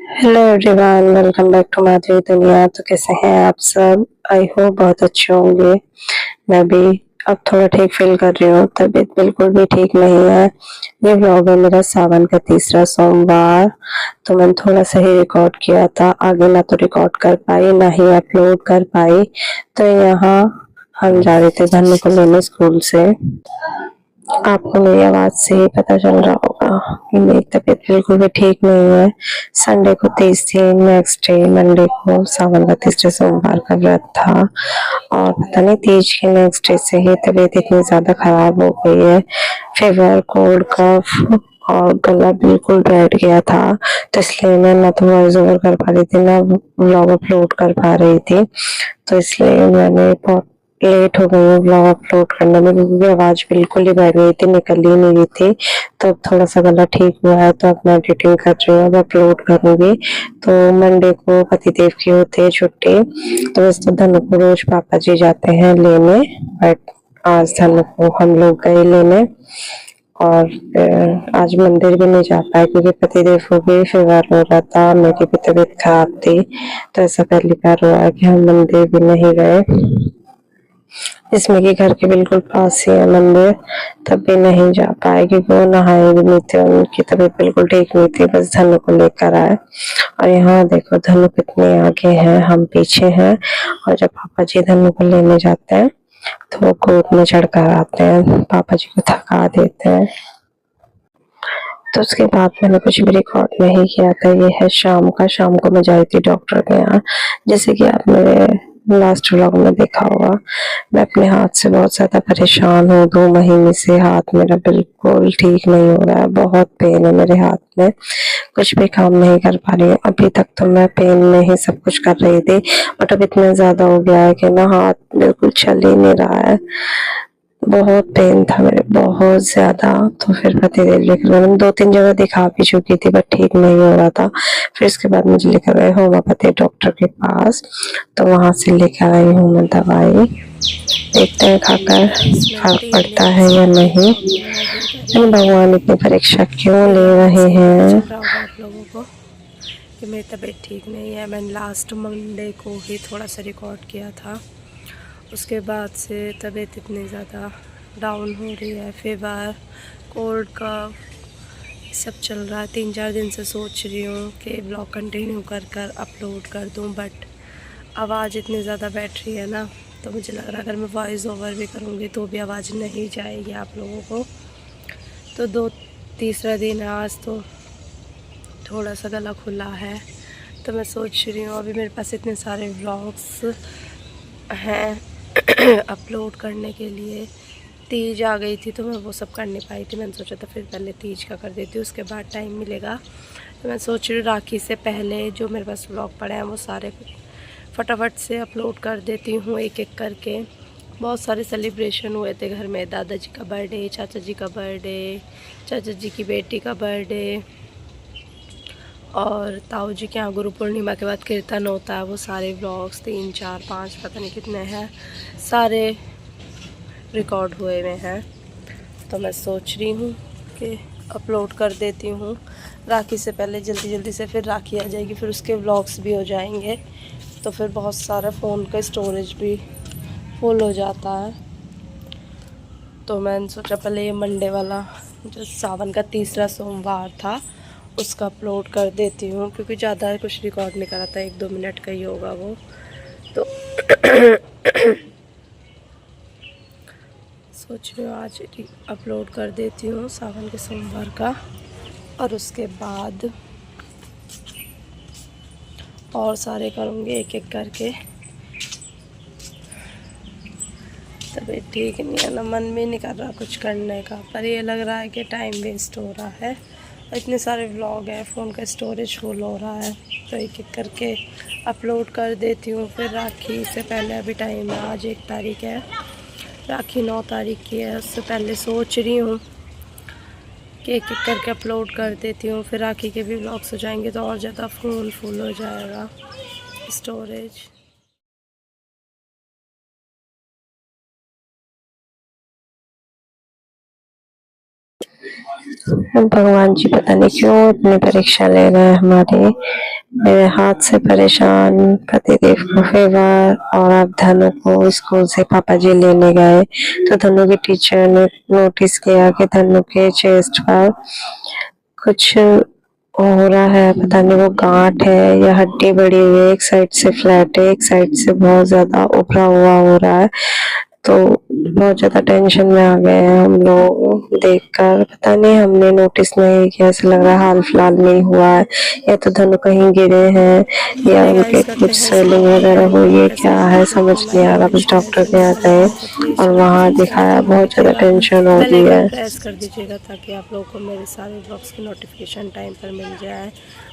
Hello everyone, welcome back to Madhuri Duniya. तो कैसे हैं आप सब? आई होप बहुत अच्छे होंगे। मैं भी अब थोड़ा ठीक फील कर रही हूँ, तबीयत बिल्कुल भी ठीक नहीं है। ये व्लॉग है मेरा सावन का तीसरा सोमवार। तो मैंने थोड़ा सा ही रिकॉर्ड किया था, आगे ना तो रिकॉर्ड कर पाई ना ही अपलोड कर पाई। तो यहाँ हम जा रहे थे धन्य को लेने स्कूल से। आपको मेरी आवाज से ही पता चल रहा होगा कि मेरी तबीयत बिल्कुल भी ठीक नहीं है। संडे को तीज थी, नेक्स्ट डे मंडे को सावन का तीसरे सोमवार का व्रत था, और पता नहीं तीज के नेक्स्ट डे से ही तबीयत इतनी ज्यादा खराब हो गई है। फीवर, कोल्ड, कफ और गला बिल्कुल बैठ गया था। तो इसलिए मैं ना तो वॉइस ओवर कर पा रही थी ना व्लॉग अपलोड कर पा रही थी। तो इसलिए मैंने बहुत लेट हो गई हूँ व्लॉग अपलोड करने में, क्योंकि आवाज बिल्कुल ही बह गई थी, निकल ही नहीं रही थी। तो अब थोड़ा सा गला ठीक हुआ है, तो अब मैं एडिटिंग कर रही हूँ, अब अपलोड करूंगी। तो मंडे को पतिदेव की होती है छुट्टी। तो वैसे तो धनु को रोज पापा जी जाते हैं लेने, बट आज धनु को हम लोग गए लेने। और आज मंदिर भी नहीं जा पाए क्योंकि पतिदेव को भी फीवर हो रहा था, मेरी भी तबीयत खराब थी। तो ऐसा पहली बार हुआ है कि हम मंदिर भी नहीं गए, जिसमें कि घर के बिल्कुल पास ही है मंदिर। तब भी नहीं जा पाए क्योंकि वो नहाए भी नहीं थे, उनकी तबीयत बिल्कुल ठीक नहीं थी। बस धनु को लेकर आए। और यहाँ देखो धनु कितने आगे हैं, हम पीछे हैं। और जब पापा जी धनु को लेने जाते हैं तो वो गोद में चढ़कर आते हैं, पापा जी को थका देते हैं। तो उसके बाद मैंने कुछ भी रिकॉर्ड नहीं किया था। ये है शाम को मैं जा रही थी डॉक्टर के यहाँ। जैसे कि आप मेरे लास्ट व्लॉग में देखा होगा, मैं अपने हाथ से बहुत ज्यादा परेशान हूँ। 2 महीने से हाथ मेरा बिल्कुल ठीक नहीं हो रहा है, बहुत पेन है मेरे हाथ में, कुछ भी काम नहीं कर पा रही हूँ। अभी तक तो मैं पेन में ही सब कुछ कर रही थी, बट अब इतना ज्यादा हो गया है कि ना हाथ बिल्कुल चल ही नहीं रहा है। बहुत पेन था मेरे, बहुत ज्यादा। तो फिर पतिदेव लेकर मैंने 2-3 जगह दिखा भी चुकी थी, बट ठीक नहीं हो रहा था। फिर इसके बाद मुझे लेकर गए होम्योपैथी डॉक्टर के पास। तो वहां से लेकर आई हूँ मैं दवाई, देखते हैं खाकर इसमें फर्क 3 पड़ता दिन है से या कोई नहीं। प्रॉब्लम नहीं लेकिन रही है। भगवान इतनी परीक्षा क्यों मेरी ले आवाज़ रहे से ही पता हैं? चल रहा होगा आप लोगों को कि मेरी तबीयत ठीक नहीं है। मैंने लास्ट मंडे को ही थोड़ा सा रिकॉर्ड किया था, उसके बाद से तबीयत इतनी ज़्यादा डाउन हो रही है। फीवर, कोल्ड, कफ सब चल रहा है। 3-4 दिन से सोच रही हूँ कि ब्लॉग कंटिन्यू कर कर अपलोड कर दूँ, बट आवाज़ इतनी ज़्यादा बैठ रही है ना, तो मुझे लग रहा है अगर मैं वॉइस ओवर भी करूँगी तो भी आवाज़ नहीं जाएगी आप लोगों को। तो तीसरा दिन है आज, तो थोड़ा सा गला खुला है। तो मैं सोच रही हूँ, अभी मेरे पास इतने सारे व्लॉग्स हैं अपलोड करने के लिए। तीज आ गई थी तो मैं वो सब कर नहीं पाई थी। मैंने सोचा था फिर पहले तीज का कर देती हूँ, उसके बाद टाइम मिलेगा। तो मैं सोच रही हूँ राखी से पहले जो मेरे पास व्लॉग पड़े हैं वो सारे फटाफट से अपलोड कर देती हूँ, एक एक करके। बहुत सारे सेलिब्रेशन हुए थे घर में, दादाजी का बर्थडे, चाचा जी का बर्थडे, चाचा जी की बेटी का बर्थडे, और ताऊ जी के यहाँ गुरु पूर्णिमा के बाद कीर्तन होता है। वो सारे व्लॉग्स 3, 4, 5 पता नहीं कितने हैं, सारे रिकॉर्ड हुए हुए हैं। तो मैं सोच रही हूँ कि अपलोड कर देती हूँ राखी से पहले, जल्दी जल्दी से। फिर राखी आ जाएगी, फिर उसके व्लॉग्स भी हो जाएंगे, तो फिर बहुत सारा फ़ोन का स्टोरेज भी फुल हो जाता है। तो मैंने सोचा पहले ये मंडे वाला जो सावन का तीसरा सोमवार था उसका अपलोड कर देती हूँ, क्योंकि ज़्यादा कुछ रिकॉर्ड नहीं करा था, 1-2 मिनट का ही होगा वो। तो सोच रही हूँ आज अपलोड कर देती हूँ सावन के सोमवार का, और उसके बाद और सारे करूँगी एक एक करके। तबीयत ठीक नहीं है ना, मन भी नहीं कर रहा कुछ करने का, पर ये लग रहा है कि टाइम वेस्ट हो रहा है। इतने सारे व्लॉग हैं, फ़ोन का स्टोरेज फुल हो रहा है, तो एक एक करके अपलोड कर देती हूँ। फिर राखी से पहले अभी टाइम है, आज 1 तारीख है, राखी 9 तारीख की है। उससे पहले सोच रही हूँ कि एक एक करके अपलोड कर देती हूँ। फिर राखी के भी व्लॉग्स हो जाएंगे तो और ज़्यादा फ़ोन फुल हो जाएगा स्टोरेज। भगवान जी पता नहीं क्यों अपनी परीक्षा ले रहे हैं हमारी। मेरे हाथ से परेशान पतिदेव को फेवर, और अब धनु को स्कूल से पापा जी लेने गए तो धनु के टीचर ने नोटिस किया कि धनु के चेस्ट पर कुछ हो रहा है, पता नहीं वो गांठ है या हड्डी बढ़ी हुई है, एक साइड से फ्लैट है, एक साइड से बहुत ज्यादा उभरा हुआ हो रहा है। तो बहुत ज्यादा टेंशन में आ गए हैं हम लोग देखकर। पता नहीं, हमने नोटिस नहीं किया, ऐसा लग रहा है हाल फिलहाल में ही हुआ है, या तो धनु कहीं गिरे हैं या चलिए उनके गाइस करते कुछ हैं स्वेलिंग स्टार्ट। वगैरह हुई है, कैसा क्या लगा है वीडियो समझ को नहीं लाइक आ रहा। कमेंट बस शेयर डॉक्टर के जल्दी यहाँ से गए नए हो तो प्लीज़ और चैनल को वहाँ सब्सक्राइब दिखाया, जरूर बहुत ज्यादा कीजिएगा, टेंशन हो बेल रही आइकन है। प्रेस कर दीजिएगा ताकि आप लोगों को मेरे सारे ब्लॉग्स की नोटिफिकेशन टाइम पर मिल जाए।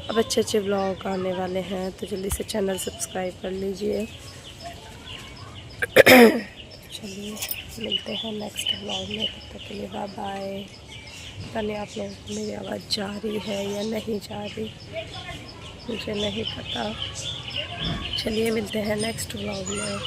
अब अच्छे अच्छे ब्लॉग आने वाले हैं तो जल्दी से चैनल सब्सक्राइब कर लीजिए। चलिए मिलते हैं नेक्स्ट ब्लॉग में, तब तक के लिए बाय बाय। पता नहीं आप लोगों को मेरी आवाज़ जा रही है या नहीं जा रही, मुझे नहीं पता। चलिए मिलते हैं नेक्स्ट ब्लॉग में।